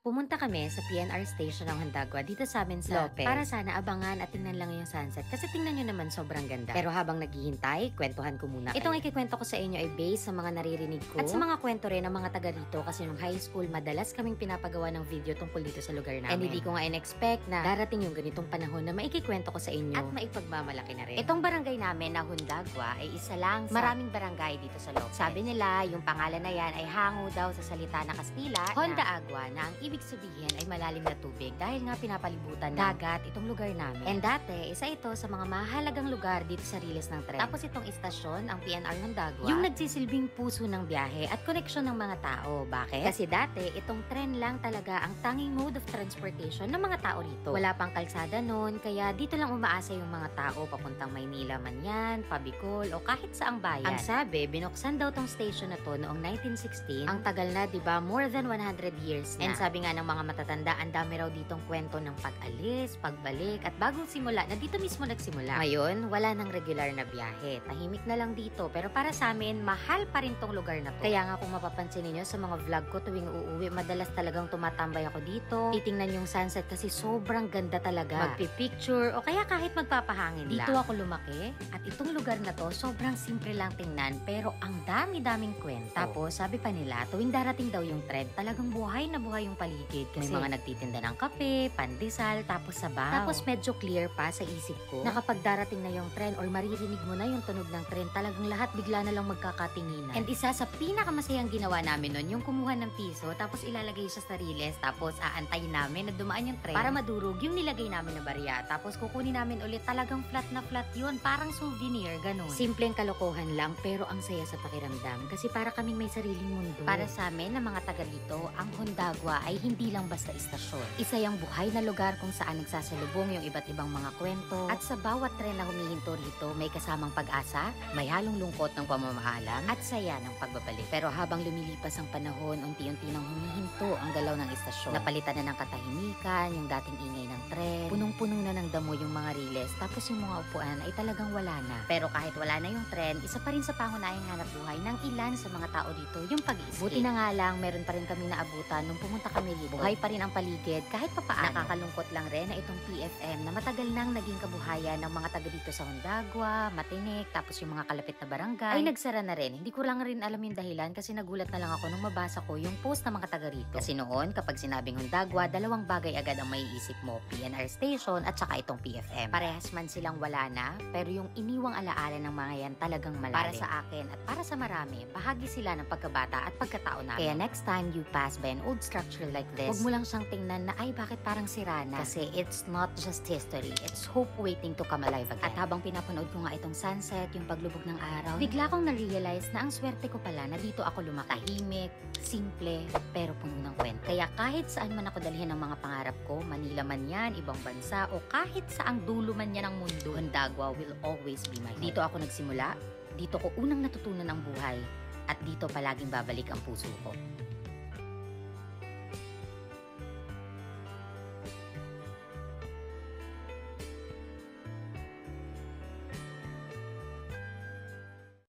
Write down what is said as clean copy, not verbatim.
Pumunta kami sa PNR station ng Handagwa dito sa amin sa Lopez para sana abangan at tingnan lang yung sunset kasi tingnan nyo naman sobrang ganda. Pero habang naghihintay, kwentuhan ko muna. Itong ikikwento ko sa inyo ay based sa mga naririnig ko at sa mga kwento rin ng mga taga rito kasi nung high school madalas kaming pinapagawa ng video tungkol dito sa lugar namin. And hindi ko nga in-expect na darating yung ganitong panahon na maikikwento ko sa inyo at maipagmamalaki na rin. Itong barangay namin na Handagwa ay isa lang sa maraming barangay dito sa Lopez. Sabi nila yung pangalan na yan ay hango daw sa salita na Kastila Honda Agua na ang ibig sabihin ay malalim na tubig dahil nga pinapalibutan ng dagat itong lugar namin. And dati, isa ito sa mga mahalagang lugar dito sa riles ng tren. Tapos itong istasyon, ang PNR Handagwa, yung nagsisilbing puso ng biyahe at koneksyon ng mga tao. Bakit? Kasi dati, itong tren lang talaga ang tanging mode of transportation ng mga tao rito. Wala pang kalsada noon, kaya dito lang umaasa yung mga tao papuntang Maynila man yan, Pabicol, o kahit saang bayan. Ang sabi, binuksan daw tong station na to noong 1916. Ang tagal na, diba? More than 100 years na. And sabi nga ng mga matatanda, ang dami raw ditong kwento ng pag-alis, pagbalik, at bagong simula na dito mismo nagsimula. Ngayon, wala nang regular na biyahe. Tahimik na lang dito, pero para sa amin, mahal pa rin tong lugar na to. Kaya nga kung mapapansin niyo sa mga vlog ko tuwing uuwi, madalas talagang tumatambay ako dito. Titingnan yung sunset kasi sobrang ganda talaga. Magpipicture o kaya kahit magpapahangin lang. Dito ako lumaki at itong lugar na to sobrang simple lang tingnan pero ang dami-daming kwento. Tapos sabi pa nila, tuwing darating daw yung tren, talagang buhay na buhay yung paligid. Kasi may mga nagtitinda ng kape, pandesal, tapos sabaw. Tapos medyo clear pa sa isip ko na kapag darating na yung tren or maririnig mo na yung tunog ng tren, talagang lahat bigla na lang magkakatinginan. And isa sa pinakamasayang ginawa namin nun, yung kumuha ng piso, tapos ilalagay siya sa riles, tapos aantayin namin na dumaan yung tren para madurog yung nilagay namin na barya. Tapos kukunin namin ulit, talagang flat na flat yun, parang souvenir, ganun. Simpleng kalokohan lang, pero ang saya sa pakiramdam kasi para kaming may sariling mundo. Para sa amin, na mga taga rito, ang Handagwa ay hindi lang basta istasyon. Isa yung buhay na lugar kung saan nagsasalubong yung iba't ibang mga kwento. At sa bawat tren na humihinto rito, may kasamang pag-asa, may halong lungkot ng pamamaalam, at saya ng pagbabalik. Pero habang lumilipas ang panahon, unti-unti nang humihinto ang galaw ng istasyon. Napalitan na ng katahimikan, yung dating ingay ng tren, punong-puno na ng damo yung mga riles, tapos yung mga upuan ay talagang wala na. Pero kahit wala na yung tren, isa pa rin sa pangunahing hanap buhay ng ilan sa mga tao dito yung pag-iisip. Buti na nga lang, meron pa rin kami naabutan nung pumunta kami dito. Buhay pa rin ang paligid kahit papaano. Nakakalungkot lang rin na itong PFM na matagal nang naging kabuhayan ng mga taga dito sa Handagwa, Matinik, tapos yung mga kalapit na barangay ay nagsara na rin. Hindi ko lang rin alam yung dahilan kasi nagulat na lang ako nung mabasa ko yung post ng mga taga rito. Kasi noon, kapag sinabing Handagwa, dalawang bagay agad ang maiisip mo, PNR station at saka itong PFM. Parehas man silang wala na, pero yung iniwang alaala ng mga yan talagang malalim. Para sa akin at para sa marami, bahagi sila ng pagkabata at pagkatao namin. Kaya next time you pass by an old structure like this, huwag mo lang siyang tingnan na ay bakit parang sira na. Kasi it's not just history, it's hope waiting to come alive again. At habang pinapanood ko nga itong sunset, yung paglubog ng araw, bigla kong na-realize na ang swerte ko pala na dito ako lumaki. Tahimik, simple, pero puno ng kwento. Kaya kahit saan man ako dalhin ng mga pangarap ko, Manila man yan, ibang bansa, o kahit saang dulo man yan ng mundo, Handagwa will always be my home. Dito ako nagsimula, dito ko unang natutunan ang buhay, at dito palaging babalik ang puso ko.